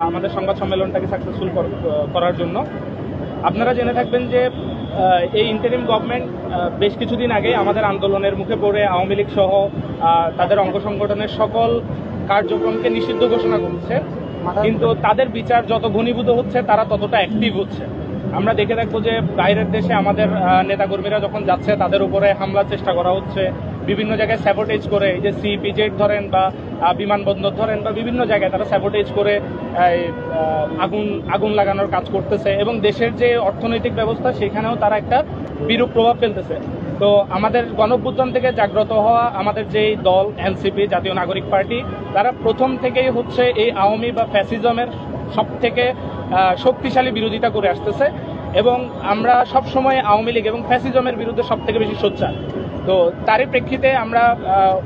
আমাদের সংবাদ সম্মেলনটাকে সাকসেসফুল করার জন্য। আপনারা জেনে থাকবেন যে এই ইন্টারিম গভর্নমেন্ট বেশ কিছুদিন আগে আমাদের আন্দোলনের মুখে পড়ে আওয়ামী লীগ সহ তাদের অঙ্গ সংগঠনের সকল কার্যক্রমকে নিষিদ্ধ ঘোষণা করছে, কিন্তু তাদের বিচার যত ঘনীভূত হচ্ছে তারা ততটা অ্যাক্টিভ হচ্ছে। আমরা দেখে থাকবো যে বাইরের দেশে আমাদের নেতাকর্মীরা যখন যাচ্ছে তাদের উপরে হামলার চেষ্টা করা হচ্ছে, বিভিন্ন জায়গায় স্যাবোটেজ করে, এই যে সিপিজেড ধরেন বা বিমানবন্দর ধরেন বা বিভিন্ন জায়গায় তারা স্যাবোটেজ করে আগুন লাগানোর কাজ করতেছে এবং দেশের যে অর্থনৈতিক ব্যবস্থা সেখানেও তারা একটা বিরূপ প্রভাব ফেলতেছে। তো আমাদের গণঅভ্যুত্থান থেকে জাগ্রত হওয়া আমাদের যেই দল এনসিপি, জাতীয় নাগরিক পার্টি, তারা প্রথম থেকেই হচ্ছে এই আওয়ামী বা ফ্যাসিজমের সব থেকে শক্তিশালী বিরোধিতা করে আসতেছে এবং আমরা সব সময় আওয়ামী লীগ এবং ফ্যাসিজমের বিরুদ্ধে সব থেকে বেশি সোচ্চার। তো তারই প্রেক্ষিতে আমরা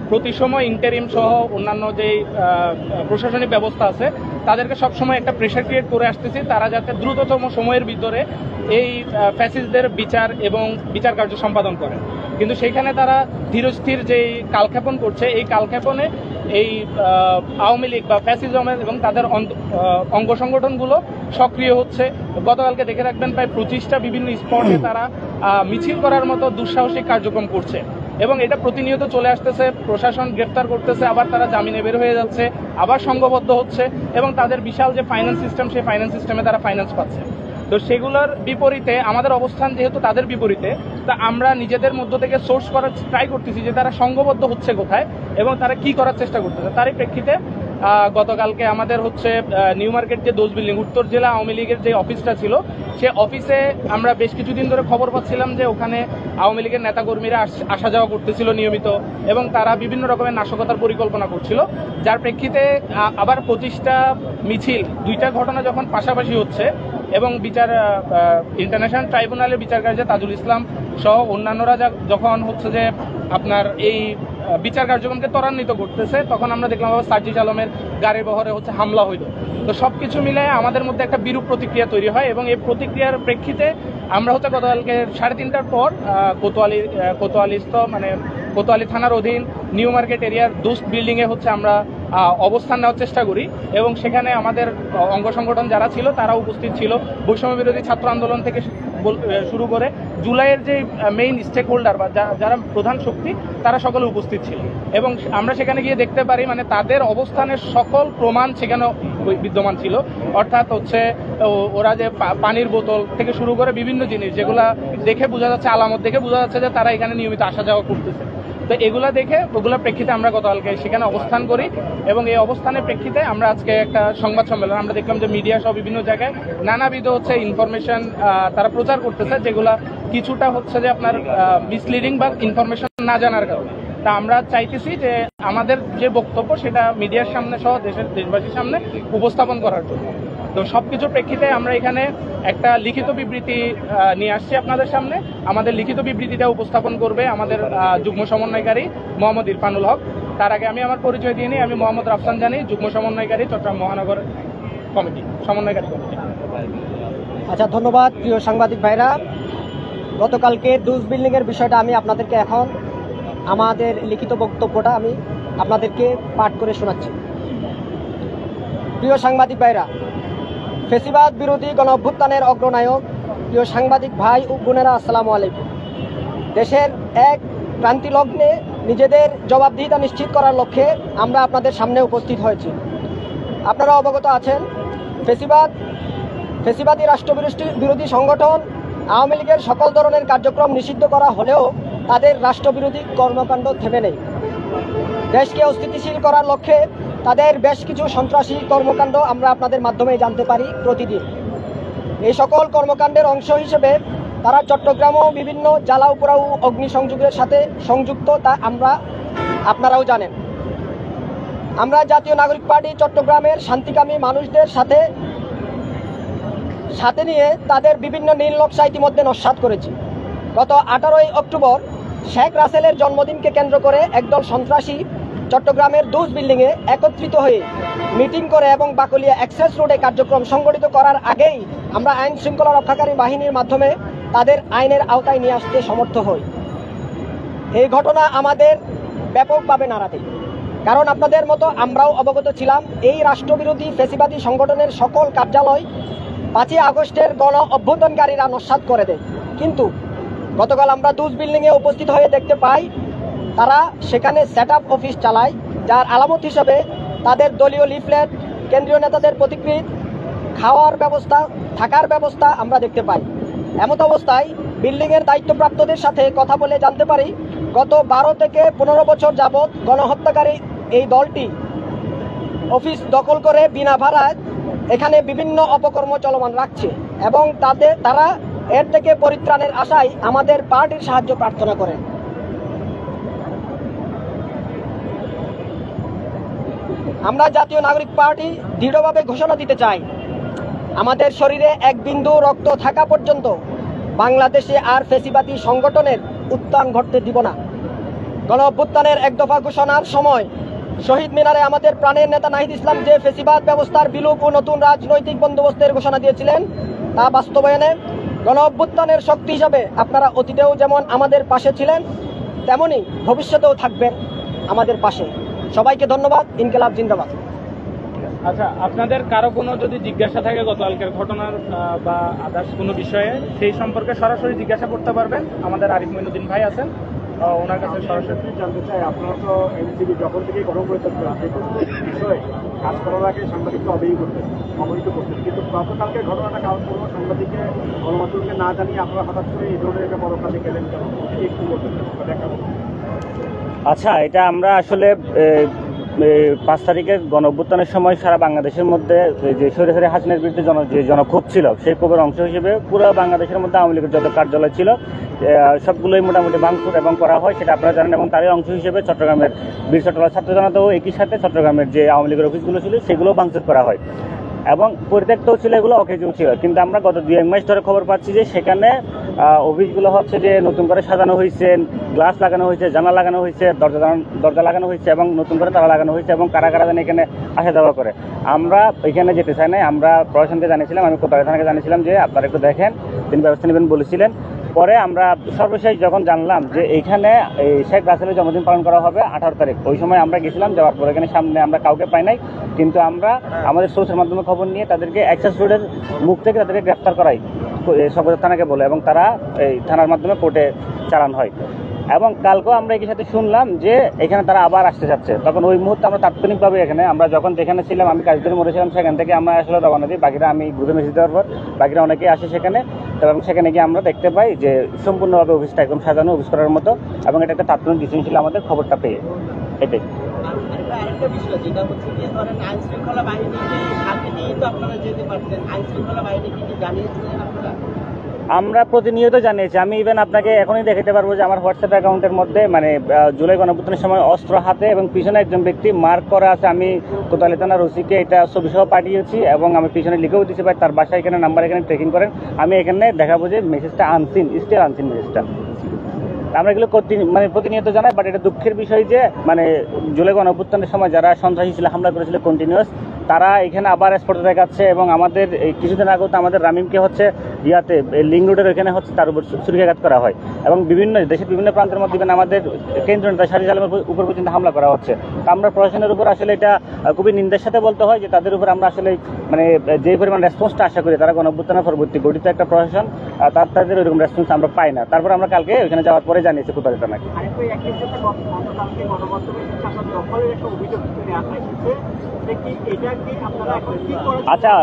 প্রতি সময় ইন্টারিম সহ অন্যান্য যে প্রশাসনিক ব্যবস্থা আছে তাদেরকে সবসময় একটা প্রেশার ক্রিয়েট করে আসতেছি তারা যাতে দ্রুততম সময়ের ভিতরে এই ফ্যাসিস্টদের বিচার এবং বিচার কার্য সম্পাদন করে। কিন্তু সেইখানে তারা ধীরস্থির যেই কালক্ষেপণ করছে, এই কালক্ষেপণে এই আওয়ামী লীগ বা ফ্যাসিজমের এবং তাদের অঙ্গ সংগঠনগুলো সক্রিয় হচ্ছে। গতকালকে দেখে রাখবেন প্রায় 25টা বিভিন্ন স্পটে তারা মিছিল করার মতো দুঃসাহসিক কার্যক্রম করছে এবং এটা প্রতিনিয়ত চলে আসতেছে। প্রশাসন গ্রেফতার করতেছে, আবার তারা জামিনে বের হয়ে যাচ্ছে, আবার সংঘবদ্ধ হচ্ছে এবং তাদের বিশাল যে ফাইন্যান্স সিস্টেম, সেই ফাইন্যান্স সিস্টেমে তারা ফাইন্যান্স পাচ্ছে। তো সেগুলোর বিপরীতে আমাদের অবস্থান যেহেতু তাদের বিপরীতে, তা আমরা নিজেদের মধ্য থেকে সোর্স করার ট্রাই করতেছি যে তারা সংঘবদ্ধ হচ্ছে কোথায় এবং তারা কি করার চেষ্টা করতেছে। তারই প্রেক্ষিতে গতকালকে আমাদের হচ্ছে নিউ মার্কেট যে দোষ বিল্ডিং, উত্তর জেলা আওয়ামী লীগের যে অফিসটা ছিল, সে অফিসে আমরা বেশ কিছুদিন ধরে খবর পাচ্ছিলাম যে ওখানে আওয়ামী লীগের নেতাকর্মীরা আসা যাওয়া করতেছিল নিয়মিত এবং তারা বিভিন্ন রকমের নাশকতার পরিকল্পনা করছিল, যার প্রেক্ষিতে আবার 25টা মিছিল, 2টা ঘটনা যখন পাশাপাশি হচ্ছে এবং বিচার ইন্টারন্যাশনাল ট্রাইব্যুনালের বিচার কার্যে তাজুল ইসলাম সহ অন্যান্যরা যখন হচ্ছে যে আপনার এই বিচার কার্যক্রমকে ত্বরান্বিত করতেছে, তখন আমরা দেখলাম সার্জিস আলমের গাড়ি বহরে হচ্ছে হামলা হইল। তো সবকিছু মিলে আমাদের মধ্যে একটা বিরূপ প্রতিক্রিয়া তৈরি হয় এবং এই প্রতিক্রিয়ার প্রেক্ষিতে আমরা হচ্ছে গতকালকে 3:30টার পর কোতোয়ালি থানার অধীন নিউ মার্কেট এরিয়ার দোস্ত বিল্ডিংয়ে হচ্ছে আমরা অবস্থান নেওয়ার চেষ্টা করি এবং সেখানে আমাদের অঙ্গ সংগঠন যারা ছিল তারা উপস্থিত ছিল। বৈষম্য বিরোধী ছাত্র আন্দোলন থেকে শুরু করে জুলাইয়ের যে মেইন স্টেক হোল্ডার বা যারা প্রধান শক্তি তারা সকলে উপস্থিত ছিল এবং আমরা সেখানে গিয়ে দেখতে পারি মানে তাদের অবস্থানের সকল প্রমাণ সেখানে বিদ্যমান ছিল। অর্থাৎ হচ্ছে ওরা যে পানির বোতল থেকে শুরু করে বিভিন্ন জিনিস যেগুলা দেখে বোঝা যাচ্ছে, আলামত দেখে বোঝা যাচ্ছে যে তারা এখানে নিয়মিত আসা যাওয়া করতেছে। তো এগুলা দেখে ওগুলোর প্রেক্ষিতে আমরা গতকালকে সেখানে অবস্থান করি এবং এই অবস্থানের প্রেক্ষিতে আমরা আজকে একটা সংবাদ সম্মেলন, আমরা দেখলাম যে মিডিয়া সহ বিভিন্ন জায়গায় নানাবিধ হচ্ছে ইনফরমেশন তারা প্রচার করতেছে, যেগুলা কিছুটা হচ্ছে যে আপনার মিসলিডিং বা ইনফরমেশন না জানার কারণে। তা আমরা চাইতেছি যে আমাদের যে বক্তব্য সেটা মিডিয়ার সামনে সহ দেশবাসীর সামনে উপস্থাপন করার জন্য। তো সবকিছুর প্রেক্ষিতে আমরা এখানে একটা লিখিত বিবৃতি নিয়ে আসছি আপনাদের সামনে। আমাদের লিখিত বিবৃতিটা উপস্থাপন করবে আমাদের যুগ্ম সমন্বয়কারী মোহাম্মদ ইরফানুল হক। তার আগে আমি আমার পরিচয় দিয়ে নিই। আমি মোহাম্মদ রাফসান জানি, যুগ্ম সমন্বয়কারী চট্টগ্রাম মহানগর সমন্বয়কারী কমিটি। আচ্ছা, ধন্যবাদ প্রিয় সাংবাদিক ভাইরা। গতকালকে দোষ বিল্ডিং এর বিষয়টা আমি আপনাদেরকে এখন আমাদের লিখিত বক্তব্যটা আমি আপনাদেরকে পাঠ করে শোনাচ্ছি। প্রিয় সাংবাদিক ভাইরা, ফেসিবাদ বিরোধী গণ অভ্যুত্থানের অগ্রনায়ক প্রিয় সাংবাদিক ভাই ও বোনেরা, আসসালামু আলাইকুম। দেশের এক ক্রান্তি লগ্নে নিজেদের জবাবদিহিতা নিশ্চিত করার লক্ষ্যে আমরা আপনাদের সামনে উপস্থিত হয়েছি। আপনারা অবগত আছেন, ফেসিবাদী রাষ্ট্রবিরোধী সংগঠন আওয়ামী লীগের সকল ধরনের কার্যক্রম নিষিদ্ধ করা হলেও তাদের রাষ্ট্রবিরোধী কর্মকাণ্ড থেমে নেই। দেশকে অস্থিতিশীল করার লক্ষ্যে তাদের বেশ কিছু সন্ত্রাসী কর্মকাণ্ড আমরা আপনাদের মাধ্যমে জানতে পারি প্রতিদিন। এই সকল কর্মকাণ্ডের অংশ হিসেবে তারা চট্টগ্রামেও বিভিন্ন জ্বালাও পোড়াও অগ্নিসংযোগের সাথে সংযুক্ত, তা আপনারাও জানেন। আমরা জাতীয় নাগরিক পার্টি চট্টগ্রামের শান্তিকামী মানুষদের সাথে নিয়ে তাদের বিভিন্ন নীল নকশা ইতিমধ্যে নস্যাৎ করেছি। গত 18ই অক্টোবর শেখ রাসেলের জন্মদিনকে কেন্দ্র করে একদল সন্ত্রাসী চট্টগ্রামের দোষ বিল্ডিংয়ে একত্রিত হয়ে মিটিং করে এবং বাকলিয়া অ্যাক্সেস রোডে কার্যক্রম সংগঠিত করার আগেই আমরা আইন শৃঙ্খলা রক্ষাকারী বাহিনীর মাধ্যমে তাদের আইনের আওতায় নিয়ে আসতে সমর্থ হই। এই ঘটনা আমাদের ব্যাপকভাবে নাড়া দেয়। কারণ আপনাদের মতো আমরাও অবগত ছিলাম এই রাষ্ট্রবিরোধী ফ্যাসিবাদী সংগঠনের সকল কার্যালয় 5ই আগস্টের গণ অভ্যুত্থানকারীরা নস্যাৎ করে দেয়। কিন্তু গতকাল আমরা দুজ বিল্ডিংয়ে উপস্থিত হয়ে দেখতে পাই তারা সেখানে সেট আপ অফিস চালায়, যার আলামত হিসেবে তাদের দলীয় লিফলেট, কেন্দ্রীয় নেতাদের প্রতিকৃতি, খাওয়ার ব্যবস্থা, থাকার ব্যবস্থা আমরা দেখতে পাই। এমত অবস্থায় বিল্ডিংয়ের দায়িত্বপ্রাপ্তদের সাথে কথা বলে জানতে পারি গত 12 থেকে 15 বছর যাবৎ গণহত্যাকারী এই দলটি অফিস দখল করে বিনা ভাড়ায় এখানে বিভিন্ন অপকর্ম চলমান রাখছে এবং তারা এর থেকে পরিত্রাণের আশায় আমাদের পার্টির সাহায্য প্রার্থনা করে। আমরা জাতীয় নাগরিক পার্টি দৃঢ়ভাবে ঘোষণা দিতে চাই, আমাদের শরীরে এক বিন্দু রক্ত থাকা পর্যন্ত বাংলাদেশে আর ফ্যাসিবাদী সংগঠনের উত্থান ঘটতে দিব না। গণ অভ্যুত্থানের এক দফা ঘোষণার সময় শহীদ মিনারে আমাদের প্রাণের নেতা নাহিদ ইসলাম যে ফ্যাসিবাদ ব্যবস্থার বিলোপ ও নতুন রাজনৈতিক বন্দোবস্তের ঘোষণা দিয়েছিলেন তা বাস্তবায়নে গণ অভ্যুত্থানের শক্তি হিসাবে আপনারা অতীতেও যেমন আমাদের পাশে ছিলেন তেমনি ভবিষ্যতেও থাকবেন আমাদের পাশে। সবাইকে ধন্যবাদ। ইনকিলাব জিন্দাবাদ। আচ্ছা, আপনাদের কারো কোনো যদি জিজ্ঞাসা থাকে গতকালকের ঘটনার বা আদার্স কোনো বিষয়ে, সেই সম্পর্কে সরাসরি জিজ্ঞাসা করতে পারবেন। আমাদের আরিফ মঈনুদ্দিন ভাই আছেন, ওনার কাছে সরাসরি জানতে চাই। আপনারা তো এনসিপি যখন থেকে গঠন করে বিষয়ে কাজ করার আগে সাংবাদিককে অবহিত করতেন, কিন্তু গতকালকে ঘটনাটা কারণ কোনো সাংবাদিককে গণমাধ্যমকে না জানিয়ে আপনারা হঠাৎ করে এই ধরনের একটা পদক্ষেপে গেলেন কেন, একটু বলতেন দেখা। আচ্ছা, এটা আমরা আসলে 5 তারিখের গণ অভ্যুত্থানের সময় সারা বাংলাদেশের মধ্যে যে সরে হাসিনার বিরুদ্ধে যে জনক্ষোভ ছিল, সেই ক্ষোভের অংশ হিসেবে পুরো বাংলাদেশের মধ্যে আওয়ামী লীগের যত কার্যালয় ছিল সবগুলোই মোটামুটি ভাঙচুর এবং করা হয়, সেটা আপনারা জানেন। এবং তারই অংশ হিসেবে চট্টগ্রামের বীর চট্টগ্রাম ছাত্র জনতাও একই সাথে চট্টগ্রামের যে আওয়ামী লীগের অফিসগুলো ছিল সেগুলো ভাঙচুর করা হয় এবং পরিত্যক্তও ছিল, এগুলো অকেজও ছিল। কিন্তু আমরা গত 2-1 মাস ধরে খবর পাচ্ছি যে সেখানে অফিসগুলো হচ্ছে যে নতুন করে সাজানো হয়েছে, গ্লাস লাগানো হয়েছে, জানলা লাগানো হয়েছে, দরজা লাগানো হয়েছে এবং নতুন করে তালা লাগানো হয়েছে এবং কারা কারা যেন এখানে আসা যাওয়া করে। আমরা এখানে যেতে চাই না, আমরা প্রশাসনকে জানিয়েছিলাম, আমি কোতোয়ালি থানাকে জানিয়েছিলাম যে আপনারা একটু দেখেন, তিনি ব্যবস্থা নেবেন বলেছিলেন। পরে আমরা সর্বশেষ যখন জানলাম যে এইখানে শেখ রাসেলের জন্মদিন পালন করা হবে 18 তারিখ, ওই সময় আমরা গেছিলাম, যাওয়ার পরে এখানে সামনে আমরা কাউকে পাই নাই, কিন্তু আমরা আমাদের সোর্সের মাধ্যমে খবর নিয়ে তাদেরকে অ্যাক্সেস রোডের মুখ থেকে তাদেরকে গ্রেফতার করাই সর্বদা থানাকে বলে এবং তারা এই থানার মাধ্যমে কোর্টে চালান হয়। এবং কালকেও আমরা একই সাথে শুনলাম যে এখানে তারা আবার আসতে যাচ্ছে। তখন ওই মুহূর্তে আমরা তাৎক্ষণিকভাবে এখানে আমরা যখন যেখানে ছিলাম, আমি কাজী মোড়ে ছিলাম, সেখান থেকে আমরা আসলে রওনা দিই। বাকিরা আমি গ্রুপে মেসেজ দেওয়ার পর বাকিরা অনেকেই আসে সেখানে, এবং সেখানে গিয়ে আমরা দেখতে পাই যে সম্পূর্ণভাবে অফিসটা একদম সাজানো, অফিস করার মতো, এবং এটা একটা তাৎক্ষণিক ডিসিশন ছিল আমাদের খবরটা পেয়ে। এটাই আরেকটা বিষয় যেটা হচ্ছে যে ধরেন আইন শৃঙ্খলা বাহিনীকে সাথে নিয়ে তো আপনারা যেতে পারতেন, আইন শৃঙ্খলা বাহিনীকে কি জানিয়েছিলেন আপনারা? আমরা প্রতিনিয়ত জানিয়েছি। আমি ইভেন আপনাকে এখনই দেখাতে পারবো যে আমার হোয়াটসঅ্যাপ অ্যাকাউন্টের মধ্যে মানে জুলাই গণঅভ্যুত্থানের সময় অস্ত্র হাতে এবং পিছনে একজন ব্যক্তি মার্ক করা আছে। আমি কোতোয়ালি থানার ওসিকে এটা ছবি সহ পাঠিয়েছি এবং আমি পিছনে লিখেও দিতে পারি, তার বাসায় এখানে নাম্বার এখানে ট্রেকিং করেন। আমি এখানে দেখাবো যে মেসেজটা আনসিন, স্টিল আনসিন মেসেজটা। আমরা এগুলো প্রতিনিয়ত জানাই, বাট এটা দুঃখের বিষয় যে মানে জুলাই গণঅভ্যুত্থানের সময় যারা সন্ত্রাসী ছিল, হামলা করেছিল কন্টিনিউয়াস, তারা এখানে আবার স্পটে দেখাচ্ছে। এবং আমাদের কিছুদিন আগে তো আমাদের রামিমকে হচ্ছে লিঙ্ক রোডের ওখানে হচ্ছে তার উপর ছুরিকাঘাত করা হয় এবং বিভিন্ন দেশের বিভিন্ন প্রান্তের মধ্যে আমাদের কেন্দ্রীয় নেতা শাহরিয়ার আলমের উপর পর্যন্ত হামলা করা হচ্ছে। তো আমরা প্রশাসনের উপর আসলে এটা খুবই নিন্দার সাথে বলতে হয় যে তাদের উপর আমরা আসলে মানে যে পরিমাণ রেসপন্সটা আশা করি, তারা গণঅভ্যুত্থানের পরবর্তী গঠিত একটা প্রশাসন, তাদের ওইরকম রেসপন্স আমরা পাই না। তারপর আমরা কালকে ওইখানে যাওয়ার পরে জানিয়েছি কোতোয়ালি থানাকে। আচ্ছা,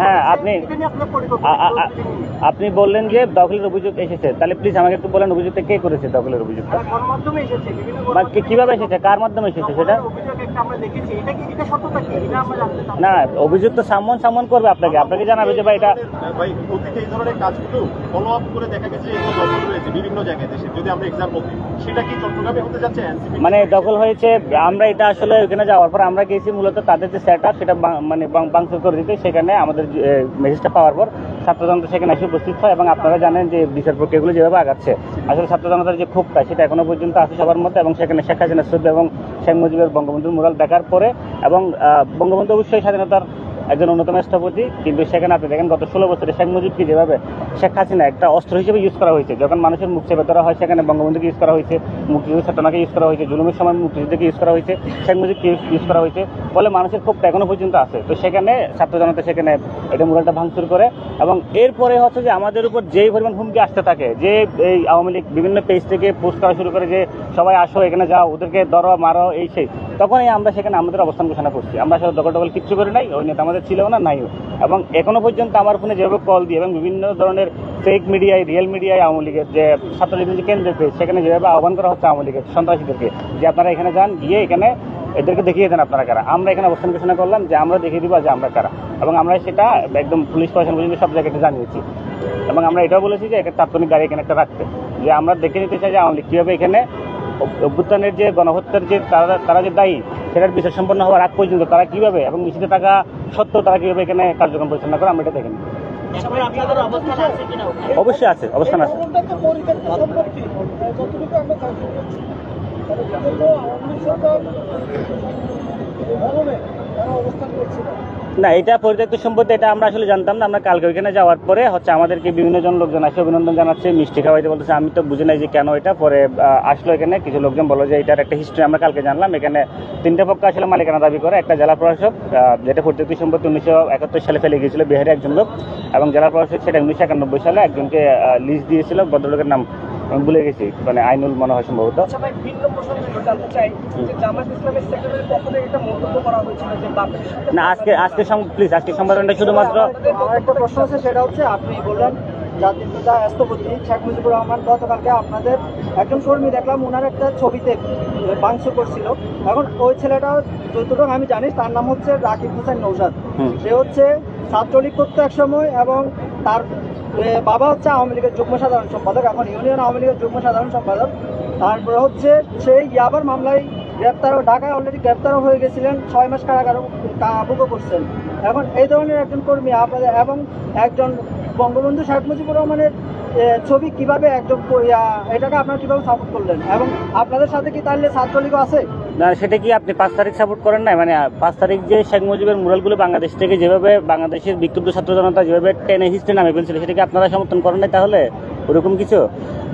হ্যাঁ, আপনি বললেন যে দখলের অভিযোগ এসেছে, তাহলে প্লিজ আমাকে একটু বলেন অভিযোগটা কে করেছে? দখলের অভিযোগটা কিভাবে এসেছে, কার মাধ্যমে এসেছে সেটা? না, অভিযোগ তো সামন করবে আপনাকে, আপনাকে জানাবে যে ভাই এটা এই ধরনের কাজগুলো ফলো আপ করে দেখা গেছে দখল রয়েছে বিভিন্ন জায়গায় দেশে। যদি আমরা এক্সাম্পল দিই, সেটা কি চট্টগ্রামে হতে যাচ্ছে? মানে দখল হয়েছে, আমরা এটা আসলে ওখানে যাওয়ার পর আমরা গেছি মূলত তাদের যে সেট আপ সেটা মানে ভাঙচুর করে দিতে। সেখানে আমাদের মেসেজটা পাওয়ার পর ছাত্র জনতা সেখানে এসে উপস্থিত হয় এবং আপনারা জানেন যে বিচার প্রক্রিয়াগুলো যেভাবে আগাচ্ছে, আসলে ছাত্র জনতার যে ক্ষোভটা সেটা এখনো পর্যন্ত আছে সবার মধ্যে। এবং সেখানে শেখ হাসিনা শ্রদ্ধা এবং শেখ মুজিবের বঙ্গবন্ধুর মুরাল দেখার পরে এবং বঙ্গবন্ধু অবশ্যই স্বাধীনতার একজন অন্যতম স্থপতি, কিন্তু সেখানে আপনি দেখেন গত 16 বছরে শেখ মুজিবকে যেভাবে শেখ হাসিনা একটা অস্ত্র হিসেবে ইউজ করা হয়েছে, যখন মানুষের মুখ চেপে ধরা হয় সেখানে বঙ্গবন্ধুকে ইউজ করা হয়েছে, মুক্তিযুদ্ধের চেতনাকে ইউজ করা হয়েছে, জুলুমের সময় মুক্তিযুদ্ধকে ইউজ করা হয়েছে, শেখ মুজিবকে ইউজ করা হয়েছে, ফলে মানুষের ক্ষোভটা এখনো পর্যন্ত আছে। তো সেখানে ছাত্র জনতা সেখানে এটা মোরালটা ভাঙচুর করে, এবং এরপরে হচ্ছে যে আমাদের উপর যেই পরিমাণ হুমকি আসতে থাকে, যে এই আওয়ামী লীগ বিভিন্ন পেজ থেকে পোস্ট করা শুরু করে যে সবাই আসো এখানে যাও, ওদেরকে ধরো মারো এই সেই, তখনই আমরা সেখানে আমাদের অবস্থান ঘোষণা করছি। আমরা আসলে দখল কিচ্ছু করি নাই, ওই নেতা আমাদের ছিল না, নাইও। এবং এখনো পর্যন্ত আমার ফোনে যেভাবে কল দিয়ে এবং বিভিন্ন ধরনের ফেক মিডিয়ায়, রিয়েল মিডিয়ায় আওয়ামী লীগের যে ছাত্রলীগের যে কেন্দ্রের পেজ, সেখানে যেভাবে আহ্বান করা হচ্ছে আওয়ামী লীগের সন্ত্রাসীদেরকে যে আপনারা এখানে যান, গিয়ে এখানে এদেরকে দেখিয়ে দেন আপনারা কারা। আমরা এখানে অবস্থান ঘোষণা করলাম যে আমরা দেখিয়ে দিব যে আমরা কারা, এবং আমরা সেটা একদম পুলিশ প্রশাসন পর্যন্ত সব জায়গায় জানিয়েছি। এবং আমরা এটাও বলেছি যে একটা তাৎক্ষণিক গাড়ি এখানে একটা রাখতে, যে আমরা দেখে নিতে চাই যে আওয়ামী লীগ কীভাবে এখানে অভ্যুত্থানের যে গণহত্যার যে তারা যে দায়ী, সেটার বিচার সম্পন্ন হওয়ার আগ পর্যন্ত তারা কীভাবে এবং নিষিদ্ধ থাকা সত্ত্বেও তারা কীভাবে এখানে কার্যক্রম পরিচালনা করে, আমরা এটা দেখে নিই। এখন আপনাদের অবস্থান আছে কিনা ওখানে? অবশ্যই আছে, অবস্থান আছে। না, এটা পরিত্যক্ত সম্পত্তি, এটা আমরা আসলে জানতাম না। আমরা কালকে ওইখানে যাওয়ার পরে হচ্ছে আমাদেরকে বিভিন্ন জন লোকজন আসে অভিনন্দন জানাচ্ছে, মিষ্টি খাওয়াইতে বলতেছে। আমি তো বুঝি নাই যে কেন এটা, পরে আসলো এখানে কিছু লোকজন বলো যে এটার একটা হিস্ট্রি আমরা কালকে জানলাম। এখানে 3টে পক্ষ আসলে মালিকানা দাবি করে, একটা জেলা প্রশাসক, যেটা পরিত্যক্ত সম্পত্তি 1971 সালে ফেলে গিয়েছিল বিহারে একজন লোক, এবং জেলা প্রশাসক সেটা 1991 সালে একজনকে লিজ দিয়েছিল, ভদ্রলোকের নাম আমি ভুলে গেছি, মানে আইনুল মনে হয় সম্ভবত। আচ্ছা ভাই, ভিন্ন প্রসঙ্গে জানতে চাই যে জামায়াত ইসলামের সেক্রেটারির পক্ষ থেকে একটা মন্তব্য করা হয়েছিল যে না, আজকে প্লিজ আজকে সংবাদটা শুধুমাত্র আমার একটা প্রশ্ন আছে, সেটা হচ্ছে আপনি বললেন জাতির পিতা রাষ্ট্রপতি শেখ মুজিবুর রহমান গতকালকে আপনাদের একজন কর্মী দেখলাম ওনার একটা ছবিতে ভাঙচুর করছিল। এখন ওই ছেলেটা যতটুকু আমি জানি তার নাম হচ্ছে রাকিব হোসেন নৌসাদ। সে হচ্ছে ছাত্রলীগ করতো এক সময়, এবং তার বাবা হচ্ছে আওয়ামী লীগের যুগ্ম সাধারণ সম্পাদক, এখন ইউনিয়ন আওয়ামী লীগের যুগ্ম সাধারণ সম্পাদক। তারপরে হচ্ছে সেই ইয়াবার মামলায় গ্রেপ্তারও, ঢাকায় অলরেডি গ্রেপ্তারও হয়ে গেছিলেন, 6 মাস কারাগার ভোগও করছেন। এখন এই ধরনের একজন কর্মী আপনাদের, এবং একজন বঙ্গবন্ধু শেখ মুজিবুর রহমানের ছবি কিভাবে একজন এটাকে আপনারা কিভাবে সাপোর্ট করলেন, এবং আপনাদের সাথে কি তাহলে ছাত্রলীগও আছে? না, সেটা কি আপনি 5 তারিখ সাপোর্ট করেন না? মানে 5 তারিখ যে শেখ মুজিবের মুরালগুলো বাংলাদেশ থেকে যেভাবে বাংলাদেশের বিক্ষুব্ধ ছাত্র জনতা যেভাবে টেনে হিস্ট্রি নামে ফেলছিল, সেটা কি আপনারা সমর্থন করেন নাই? তাহলে ওরকম কিছু,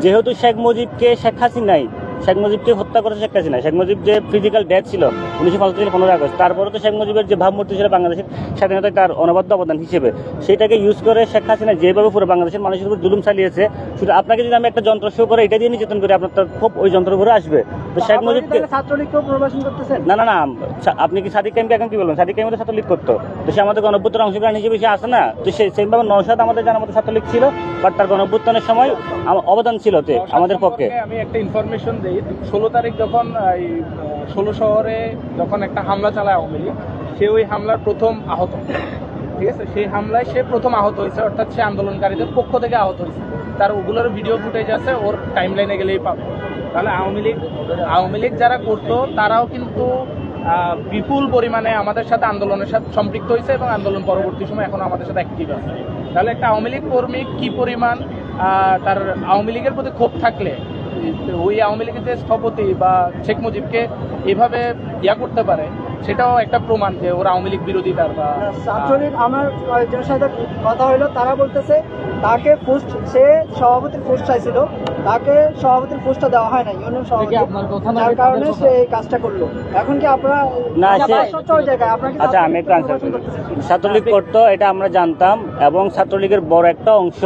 যেহেতু শেখ মুজিবকে শেখ হাসিনাই, শেখ মুজিবকে হত্যা করেছে শেখ হাসিনা। শেখ মুজিব যে ফিজিক্যাল ডেথ ছিল 1975 সালে 15 আগস্ট, তারপরে তো শেখ মুজিবের যে ভাবমূর্তি ছিল বাংলাদেশের স্বাধীনতায় তার অনবদ্য অবদান হিসেবে, সেটাকে ইউজ করে শেখ হাসিনা যেভাবে পুরো বাংলাদেশের মানুষের উপর জুলুম চালিয়েছে, শুধু আপনাকে যদি আমি একটা যন্ত্র শো করে এটা দিয়ে নির্যাতন করি, আপনার তো খুব ওই যন্ত্র উপরে আসবে। তো শেখ মুজিবকে ছাত্রলীগকেও প্রবাসন করতেছেন? না, আপনি কি সাদিক কাইমকে এখন কি বলবেন? সাদিক কাইম তো ছাত্রলীগ করতো, তো সে আমাদের গণঅভ্যুত্থানের অংশগ্রহণ হিসেবে সে আসে না। তো সেইভাবে নওশাদ আমাদের জানার মতো ছাত্রলীগ ছিল, বাট তার গণঅভ্যুত্থানের সময় অবদান ছিল আমাদের পক্ষে। আমি একটা ইনফরমেশন দিই, 16 তারিখ যখন 16 শহরে যখন একটা হামলা চালায় আওয়ামী লীগ, সে ওই হামলার প্রথম আহত, ঠিক আছে? সেই হামলায় সে প্রথম আহত হয়েছে, অর্থাৎ সে আন্দোলনকারীদের পক্ষ থেকে আহত হয়েছে। তার ওগুলোর ভিডিও ফুটেজ আছে, ওর টাইম লাইনে গেলেই পাবে। তাহলে আওয়ামী লীগ যারা করতো তারাও কিন্তু বিপুল পরিমাণে আমাদের সাথে আন্দোলনের সাথে সম্পৃক্ত হয়েছে, এবং আন্দোলন পরবর্তী সময় এখন আমাদের সাথে অ্যাক্টিভ আছে। তাহলে একটা আওয়ামী লীগ কর্মী কি পরিমাণ তার আওয়ামী লীগের প্রতি ক্ষোভ থাকলে ওই আওয়ামী লীগের যে স্থপতি বা শেখ মুজিবকে এভাবে করতে পারে, সেটাও একটা প্রমাণ যে ওরা আওয়ামী লীগ বিরোধী। তার বা ছাত্রলীগ, আমার যার সাথে কথা হইলো তারা বলতেছে তাকে পোস্ট, সে সভাপতির পোস্ট চাইছিল, তাকে সভাপতির পোস্টটা দেওয়া হয় না, ইউনিয়ন সভাপতি, যার কারণে সে এই কাজটা করলো। এখন কি আপনারা জায়গায় আপনাকে? আচ্ছা, আমি একটু আনসার করি। ছাত্রলীগ করতো এটা আমরা জানতাম, এবং ছাত্রলীগের বড় একটা অংশ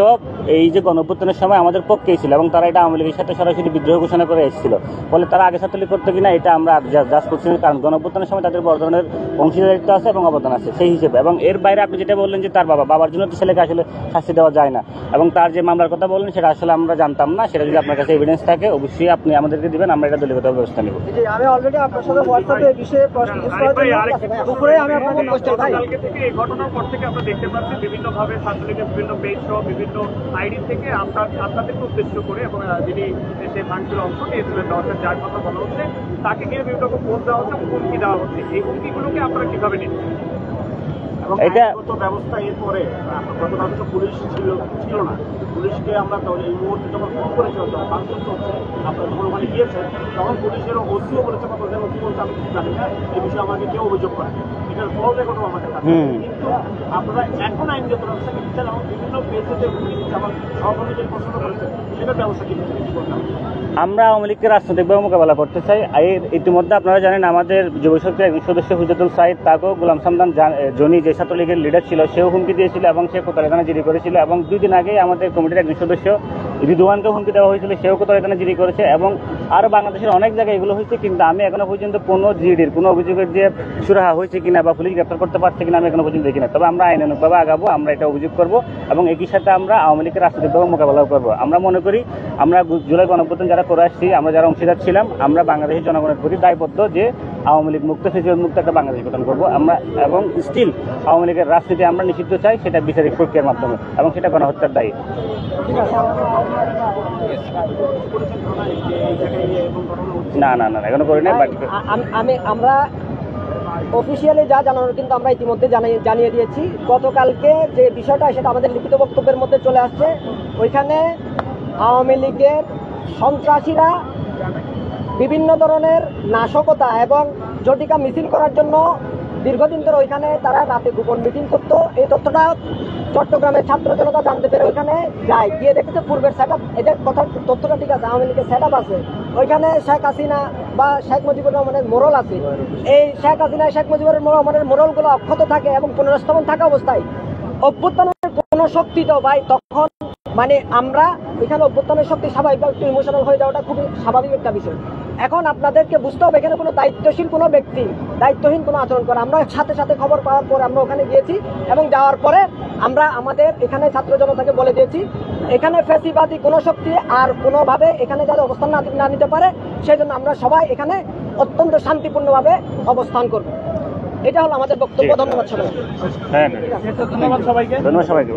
এই যে গণঅভ্যুত্থানের সময় আমাদের পক্ষেই ছিল, এবং তারা এটা আওয়ামী লীগের সাথে সরাসরি বিদ্রোহ ঘোষণা করে এসেছিল। ফলে তারা আগে ছাত্রলীগ করতো কিনা এটা আমরা জাজ করছি না, কারণ গণঅভ্যুত্থানের সময় তাদের বড় ধরনের অংশীদারিত্ব আছে এবং অবদান আছে সেই হিসেবে। এবং এর বাইরে আপনি যেটা বললেন যে তার বাবার জন্য তো ছেলেকে আসলে শাস্তি দেওয়া যায় না, এবং তার যে মামলার কথা বললেন সেটা আসলে আমরা জানতাম না। সেটা যদি আপনার কাছে এভিডেন্স থাকে অবশ্যই আপনি আমাদেরকে দিবেন, আমরা এটা দলীয়গত ব্যবস্থা নেব। আমি অলরেডি আপনার সাথে হোয়াটসঅ্যাপে এই বিষয়ে প্রশ্ন দুপুরে আমি আপনাকে কালকে থেকে এই ঘটনার পর থেকে আমরা দেখতে পাচ্ছি বিভিন্নভাবে ছাত্রলীগের বিভিন্ন পেজ সহ বিভিন্ন আইডি থেকে আপনাদেরকে উদ্দেশ্য করে, এবং যিনি সেই ভাঙচুর অংশ নিয়েছিলেন দর্শক যার কথা বলা হচ্ছে, তাকে গিয়ে বিভিন্ন রকম পোস্ট দেওয়া হচ্ছে, হুমকি দেওয়া হচ্ছে। এই হুমকিগুলোকে আপনারা কিভাবে নিচ্ছেন? এবং এটা- আইনগত ব্যবস্থা এরপরে গতকালকে তো পুলিশ ছিল না, পুলিশকে আমরা তো এই মুহূর্তে যখন ফোন করেছিলাম যখন ফাংশন চলছে আপনারা যখন ওখানে গিয়েছেন তখন পুলিশের ওসিও বলেছে বা প্রধান ওসি বলছে আমি কিছু জানি না, এই বিষয়ে আমাকে কেউ অভিযোগ করে এটার কল রেকর্ডও আমাদের কাছে আছে। কিন্তু আপনারা এখন আইনগত ব্যবস্থা কি দিচ্ছেন এবং বিভিন্ন পেজে পুলিশ আমার সহকর্মী যে প্রশ্ন করেছে সেটার ব্যবস্থা কি দিচ্ছেন বলতে আমরা আওয়ামী লীগকে রাজনৈতিকভাবে মোকাবেলা করতে চাই। ইতিমধ্যে আপনারা জানেন আমাদের যুব শক্তির একজন সদস্য হুজাতুল সাইদ, তাকেও গোলাম সামদান জনি যে ছাত্রলীগের লিডার ছিল সেও হুমকি দিয়েছিল এবং সে কোতোয়ালি থানায় জিডি করেছিল, এবং 2 দিন আগে আমাদের কমিটির একজন সদস্য রিদওয়ানকে হুমকি দেওয়া হয়েছিল, সেও কোতোয়ালি থানায় জিডি করেছে, এবং আরও বাংলাদেশের অনেক জায়গায় এগুলো হয়েছে। কিন্তু আমি এখনো পর্যন্ত কোনো জিডির কোনো অভিযোগের যে সুরাহা হয়েছে কিনা বা পুলিশ গ্রেপ্তার করতে পারছে কিনা আমি এখনো পর্যন্ত দেখি না। তবে আমরা আইনানুগভাবে আগাবো, আমরা এটা অভিযোগ করব এবং একই সাথে আমরা আওয়ামী লীগের রাজনৈতিকভাবে মোকাবেলাও করবো। আমরা মনে করি আমরা জুলাই গণঅভ্যুত্থান যারা করে আসছি, আমরা যারা অংশীদার ছিলাম, আমরা বাংলাদেশের জনগণের প্রতি দায়বদ্ধ যে আওয়ামী লীগ মুক্ত ফেসিবাদ মুক্ত একটা বাংলাদেশ গঠন করবো আমরা, এবং স্টিল আওয়ামী লীগের রাজনীতি আমরা নিষিদ্ধ চাই, সেটা বিচারিক প্রক্রিয়ার মাধ্যমে, এবং সেটা গণহত্যার দায়ী। না না না এখনো করি নাই, বাট আমরা অফিসিয়ালি যা জানানোর কিন্তু আমরা ইতিমধ্যে জানিয়ে দিয়েছি। গতকালকে যে বিষয়টা সেটা আমাদের লিখিত বক্তব্যের মধ্যে চলে আসছে। ওইখানে আওয়ামী লীগের সন্ত্রাসীরা বিভিন্ন ধরনের নাশকতা এবং জটিকা মিছিল করার জন্য দীর্ঘদিন ধরে ওইখানে তারা রাতে গোপন মিটিং করতো। এই তথ্যটা চট্টগ্রামের ছাত্র জনতা জানতে পেরে ওইখানে যায়, গিয়ে দেখেছে পূর্বের সেট আপ, এদের কথা তথ্যটা ঠিক আছে, আওয়ামী লীগের সেট আপ আছে ওইখানে, শেখ হাসিনা বা শেখ মুজিবুর রহমানের মোড়ল আছে। এই শেখ হাসিনা শেখ মুজিবুর রহমানের মোড়লগুলো অক্ষত থাকে এবং পুনরস্থাপন থাকা অবস্থায় অভ্যুত্থানের কোনো শক্তি তো ভাই তখন মানে আমরা এখানে অভ্যুত্থানের শক্তি স্বাভাবিক একটু ইমোশনাল হয়ে যাওয়াটা খুবই স্বাভাবিক একটা বিষয়। এখন আপনাদেরকে বুঝতে হবে এখানে কোনো দায়িত্বশীল কোনো ব্যক্তি দায়িত্বহীন কোনো আচরণ করে। আমরা সাথে সাথে খবর পাওয়ার পর আমরা ওখানে গিয়েছি এবং যাওয়ার পরে আমরা আমাদের এখানে ছাত্র জনতাকে বলে দিয়েছি এখানে ফ্যাসিবাদী কোনো শক্তি আর কোনোভাবে এখানে যারা অবস্থান না নিতে পারে, সেই জন্য আমরা সবাই এখানে অত্যন্ত শান্তিপূর্ণভাবে অবস্থান করব। এটা হলো আমাদের বক্তব্য। ধন্যবাদ সবাই। হ্যাঁ ধন্যবাদ সবাইকে। ধন্যবাদ সবাইকে।